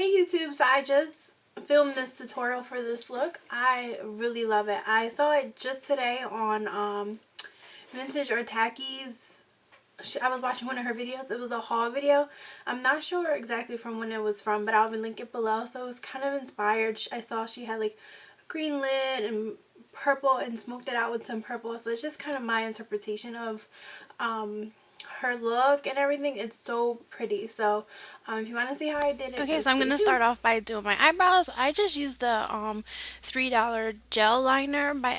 Hey YouTube, so I just filmed this tutorial for this look. I really love it. I saw it just today on VintageorTacky's. I was watching one of her videos. It was a haul video. I'm not sure exactly from when it was from, but I'll link it below. So it was kind of inspired. I saw she had like a green lid and purple and smoked it out with some purple. So it's just kind of my interpretation of her look and everything. It's so pretty. So if you want to see how I did it, Okay, so I'm gonna start off by doing my eyebrows. I just used the $3 gel liner by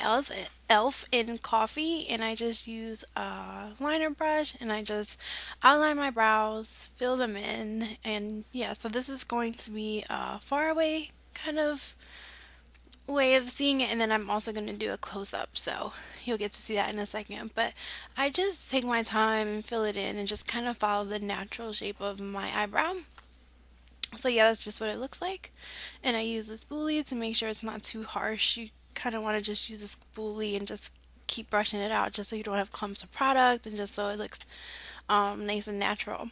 Elf in coffee, and I just use a liner brush and I just outline my brows, fill them in, and yeah. So this is going to be a far away kind of way of seeing it, and then I'm also going to do a close-up, so you'll get to see that in a second. But I just take my time and fill it in and just kind of follow the natural shape of my eyebrow. So yeah, that's just what it looks like. And I use a spoolie to make sure it's not too harsh. You kind of want to just use a spoolie and just keep brushing it out just so you don't have clumps of product and just so it looks nice and natural.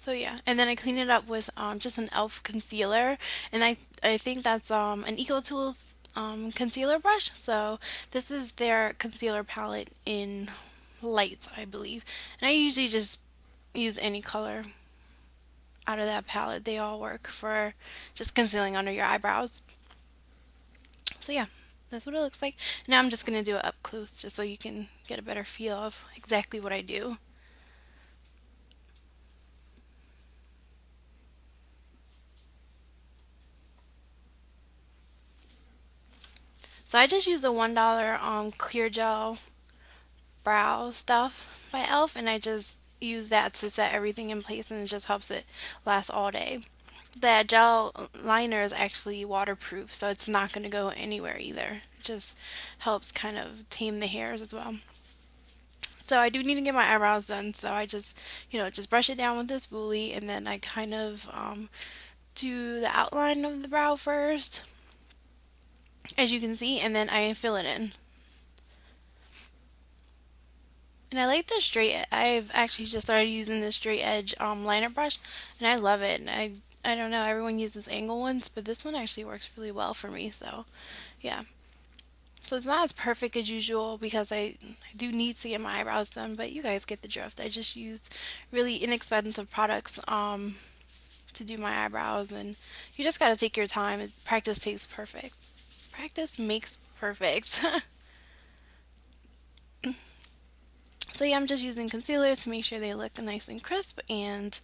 So yeah, and then I clean it up with just an e.l.f. concealer, and I think that's an EcoTools concealer brush. So this is their concealer palette in light, I believe. And I usually just use any color out of that palette. They all work for just concealing under your eyebrows. So yeah, that's what it looks like. Now I'm just going to do it up close just so you can get a better feel of exactly what I do. So I just use the $1 clear gel brow stuff by e.l.f. and I just use that to set everything in place, and it just helps it last all day. That gel liner is actually waterproof, so it's not going to go anywhere either. It just helps kind of tame the hairs as well. So I do need to get my eyebrows done, so I just, just brush it down with this spoolie, and then I kind of do the outline of the brow first, as you can see, and then I fill it in. And I like the straight. I've actually just started using the straight edge liner brush, and I love it. And I don't know, everyone uses angle ones, but this one actually works really well for me. So yeah. So it's not as perfect as usual because I do need to get my eyebrows done, but you guys get the drift. I just use really inexpensive products to do my eyebrows, and you just gotta take your time. Practice takes perfect. Practice makes perfect. So yeah, I'm just using concealer to make sure they look nice and crisp and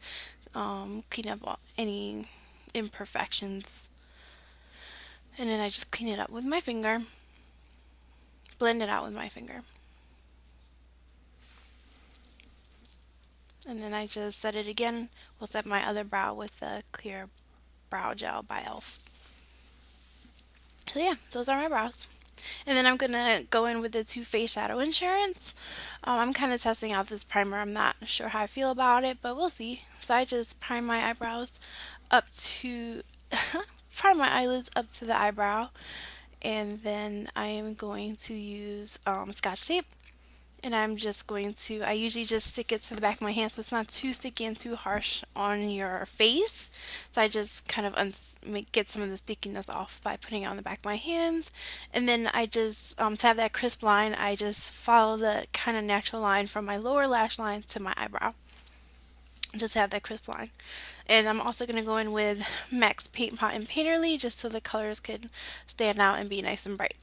clean up any imperfections. And then I just clean it up with my finger, blend it out with my finger. And then I just set it again. We'll set my other brow with the clear brow gel by e.l.f. So yeah, those are my brows. And then I'm going to go in with the TooFaced Shadow Insurance. I'm kind of testing out this primer. I'm not sure how I feel about it, but we'll see. So I just prime my eyebrows up to, prime my eyelids up to the eyebrow. And then I am going to use Scotch tape. And I'm just going to, I usually just stick it to the back of my hand so it's not too sticky and too harsh on your face. So I just kind of get some of the stickiness off by putting it on the back of my hands. And then I just, to have that crisp line, I just follow the kind of natural line from my lower lash line to my eyebrow. Just to have that crisp line. And I'm also going to go in with MAC's Paint Pot and Painterly just so the colors could stand out and be nice and bright.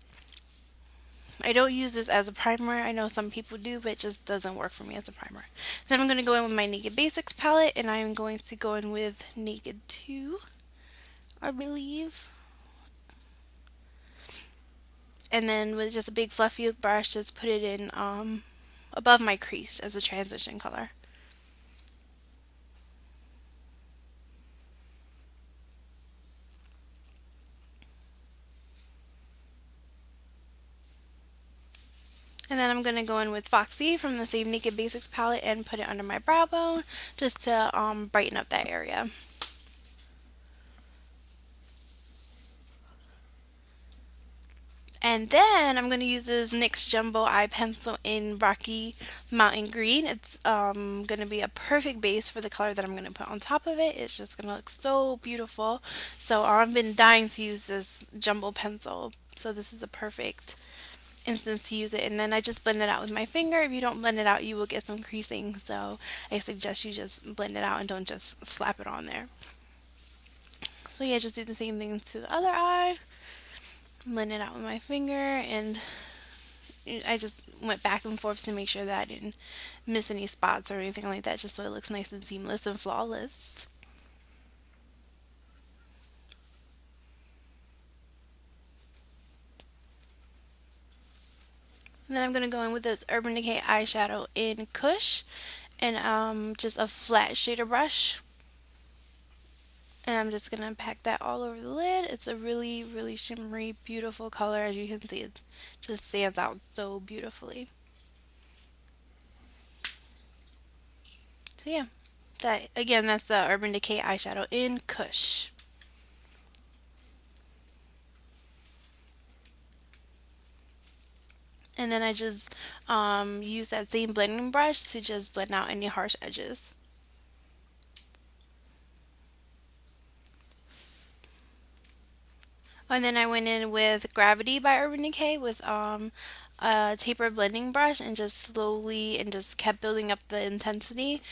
I don't use this as a primer. I know some people do, but it just doesn't work for me as a primer. Then I'm going to go in with my Naked Basics palette, and I'm going to go in with Naked 2, I believe. And then with just a big fluffy brush, just put it in above my crease as a transition color. And then I'm going to go in with Foxy from the same Naked Basics palette and put it under my brow bone just to brighten up that area. And then I'm going to use this NYX Jumbo Eye Pencil in Rocky Mountain Green. It's going to be a perfect base for the color that I'm going to put on top of it. It's just going to look so beautiful. So I've been dying to use this jumbo pencil. So this is a perfect instance to use it. And then I just blend it out with my finger. If you don't blend it out, you will get some creasing. So I suggest you just blend it out and don't just slap it on there. So yeah, just do the same thing to the other eye. Blend it out with my finger, and I just went back and forth to make sure that I didn't miss any spots or anything like that, just so it looks nice and seamless and flawless. And then I'm going to go in with this Urban Decay eyeshadow in Kush, and just a flat shader brush. And I'm just going to pack that all over the lid. It's a really, really shimmery, beautiful color. As you can see, it just stands out so beautifully. So yeah, that's the Urban Decay eyeshadow in Kush. And then I just use that same blending brush to just blend out any harsh edges. And then I went in with Gravity by Urban Decay with a taper blending brush, and just slowly and just kept building up the intensity.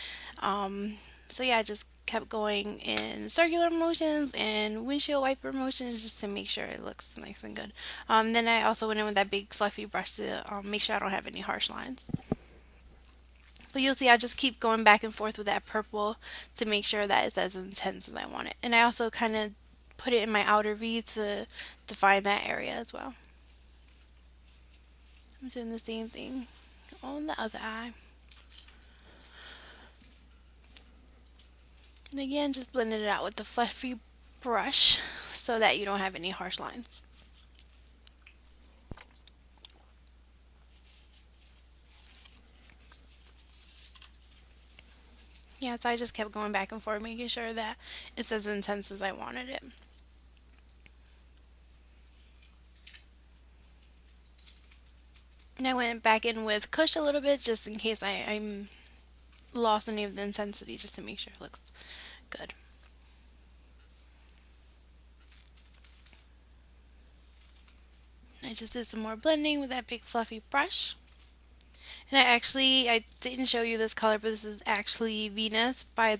So yeah, I just kept going in circular motions and windshield wiper motions just to make sure it looks nice and good. Then I also went in with that big fluffy brush to make sure I don't have any harsh lines. But you'll see I just keep going back and forth with that purple to make sure that it's as intense as I want it. And I also kind of put it in my outer V to define that area as well. I'm doing the same thing on the other eye. And again, just blending it out with the fluffy brush so that you don't have any harsh lines. Yeah, so I just kept going back and forth, making sure that it's as intense as I wanted it. And I went back in with Kush a little bit just in case I'm lost any of the intensity, just to make sure it looks good. I just did some more blending with that big fluffy brush. And I didn't show you this color, but this is actually Venus by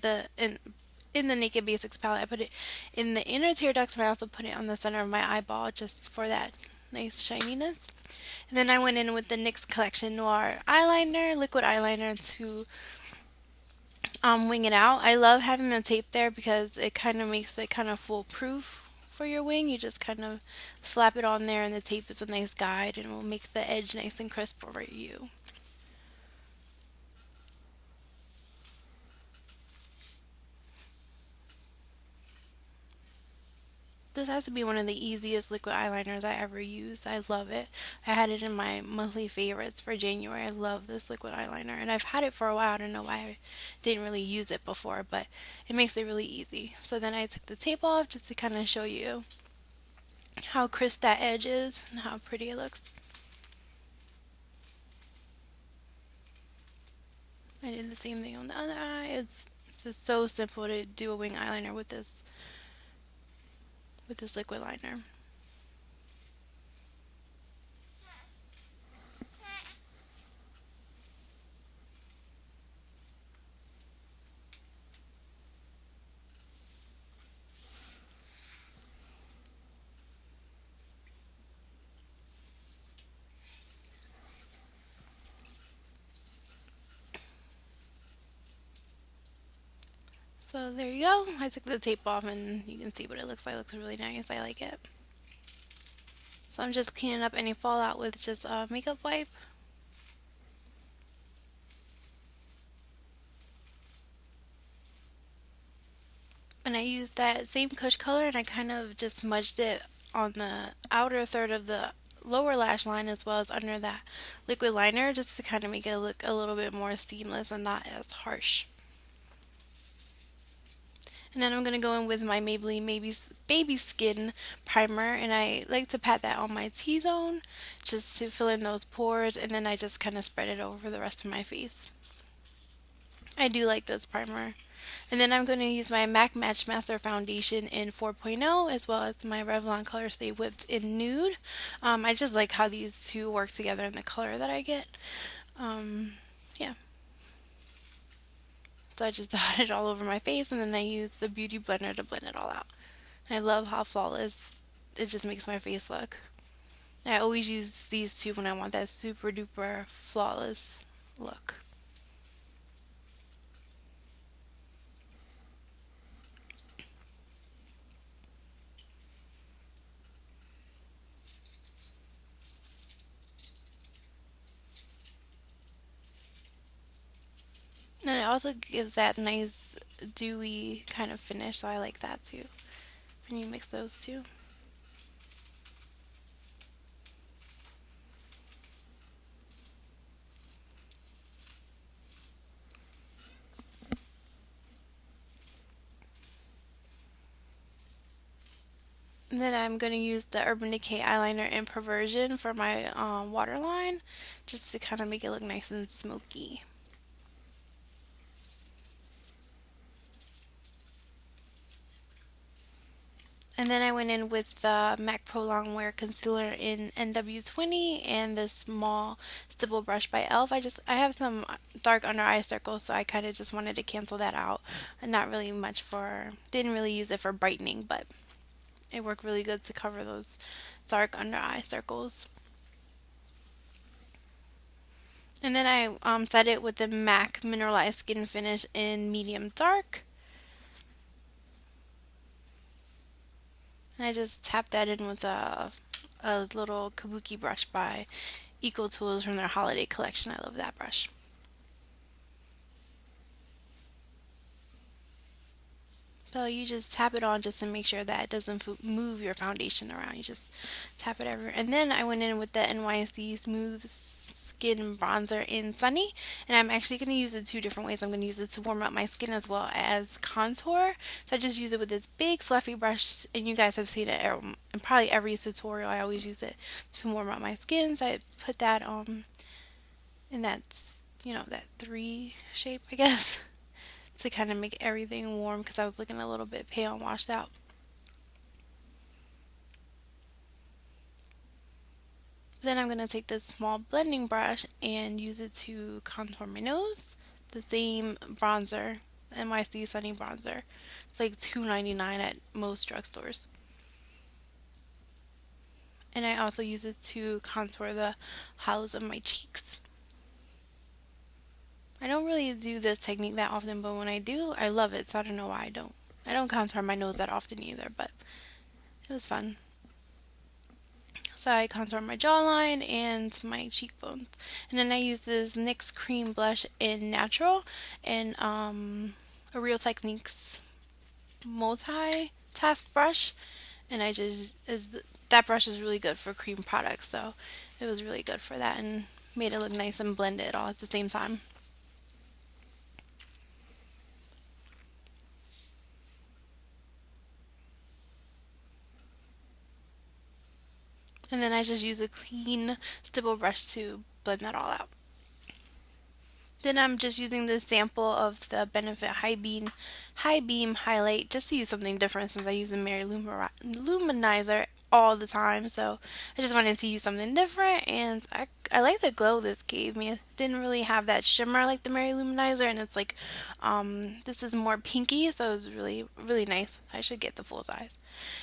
in the Naked Basics palette. I put it in the inner tear ducts, and I also put it on the center of my eyeball just for that nice shininess. And then I went in with the NYX Collection Noir eyeliner, liquid eyeliner, to wing it out. I love having the tape there because it kind of makes it kind of foolproof for your wing. You just kind of slap it on there, and the tape is a nice guide, and it will make the edge nice and crisp for you. This has to be one of the easiest liquid eyeliners I ever used. I love it. I had it in my monthly favorites for January. I love this liquid eyeliner, and I've had it for a while. I don't know why I didn't really use it before, but it makes it really easy. So then I took the tape off just to kind of show you how crisp that edge is and how pretty it looks. I did the same thing on the other eye. It's just so simple to do a wing eyeliner with this liquid liner. So there you go. I took the tape off, and you can see what it looks like. It looks really nice. I like it. So I'm just cleaning up any fallout with just a makeup wipe. And I used that same Kush color, and I kind of just smudged it on the outer third of the lower lash line as well as under that liquid liner, just to kind of make it look a little bit more seamless and not as harsh. And then I'm going to go in with my Maybelline Baby Skin Primer, and I like to pat that on my T-zone just to fill in those pores, and then I just kind of spread it over the rest of my face. I do like this primer. And then I'm going to use my MAC Matchmaster Foundation in 4.0 as well as my Revlon Colorstay Whipped in Nude. I just like how these two work together in the color that I get. Yeah. So I just dot it all over my face, and then I use the Beauty Blender to blend it all out. I love how flawless it just makes my face look. I always use these two when I want that super duper flawless look. And it also gives that nice dewy kind of finish, so I like that too when you mix those two. And then I'm going to use the Urban Decay eyeliner in Perversion for my waterline, just to kind of make it look nice and smoky. And then I went in with the MAC Prolongwear concealer in NW20 and this small stipple brush by e.l.f. I have some dark under eye circles, so I kind of just wanted to cancel that out. And not really much for, didn't really use it for brightening, but it worked really good to cover those dark under eye circles. And then I set it with the MAC Mineralize Skin Finish in medium dark. And I just tap that in with a little kabuki brush by Eco Tools from their holiday collection. I love that brush. So you just tap it on just to make sure that it doesn't move your foundation around. You just tap it everywhere. And then I went in with the NYC Smooth Skin Bronzer in Sunny. And I'm actually going to use it two different ways. I'm going to use it to warm up my skin as well as contour. So I just use it with this big fluffy brush. And you guys have seen it in probably every tutorial. I always use it to warm up my skin. So I put that in that, that 3 shape, I guess, to kind of make everything warm because I was looking a little bit pale and washed out. Then I'm going to take this small blending brush and use it to contour my nose. The same bronzer, NYC Sunny Bronzer. It's like $2.99 at most drugstores. And I also use it to contour the hollows of my cheeks. I don't really do this technique that often, but when I do, I love it, so I don't know why I don't. I don't contour my nose that often either, but it was fun. So I contour my jawline and my cheekbones. And then I use this NYX cream blush in Natural and a Real Techniques multi-task brush. And that brush is really good for cream products, so it was really good for that and made it look nice and blended all at the same time. And then I just use a clean stipple brush to blend that all out. Then I'm just using this sample of the Benefit Highbeam highlight just to use something different since I use the Mary Luminizer all the time. So I just wanted to use something different, and I like the glow this gave me. It didn't really have that shimmer like the Mary Luminizer, and it's like this is more pinky, so it was really really nice. I should get the full size.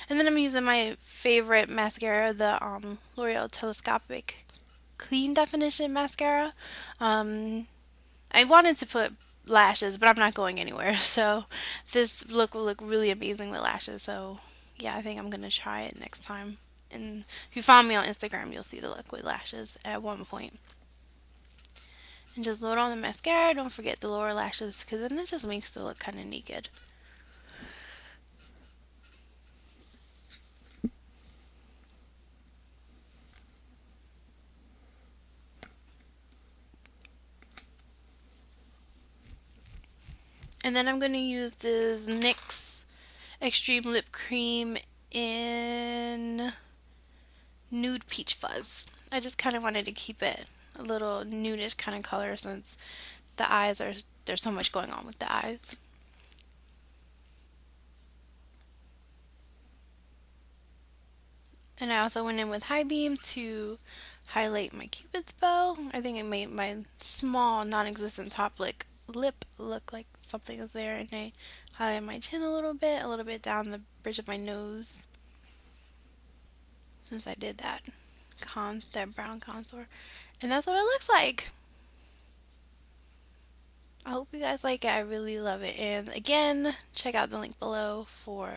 And then I'm using my favorite mascara, the L'Oreal Telescopic Clean Definition Mascara. I wanted to put lashes, but I'm not going anywhere. So this look will look really amazing with lashes. So yeah, I think I'm going to try it next time. And if you follow me on Instagram, you'll see the look with lashes at one point. And just load on the mascara. Don't forget the lower lashes because then it just makes the look kind of naked. And then I'm going to use this NYX Extreme Lip Cream in Nude Peach Fuzz. I just kind of wanted to keep it a little nudish kind of color since the eyes are, there's so much going on with the eyes. And I also went in with Highbeam to highlight my Cupid's bow. I think it made my small non-existent top lip look like something is there, and I highlighted my chin a little bit down the bridge of my nose since I did that brown contour. And that's what it looks like. I hope you guys like it. I really love it. And again, check out the link below for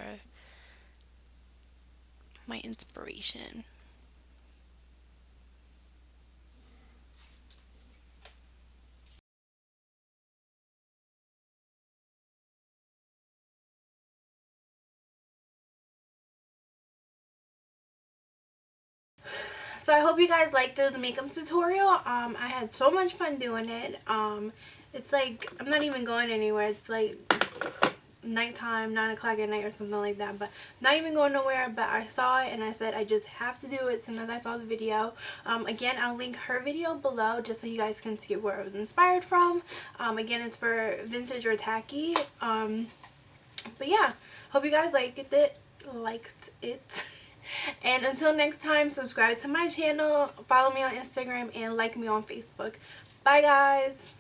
my inspiration. So I hope you guys liked this makeup tutorial. I had so much fun doing it. It's like I'm not even going anywhere. It's like nighttime, 9 o'clock at night or something like that, but not even going nowhere. But I saw it and I said I just have to do it as soon as I saw the video. Again, I'll link her video below just so you guys can see where it was inspired from. Again, it's for VintageorTacky. But yeah, hope you guys liked it. And until next time, subscribe to my channel, follow me on Instagram, and like me on Facebook. Bye guys.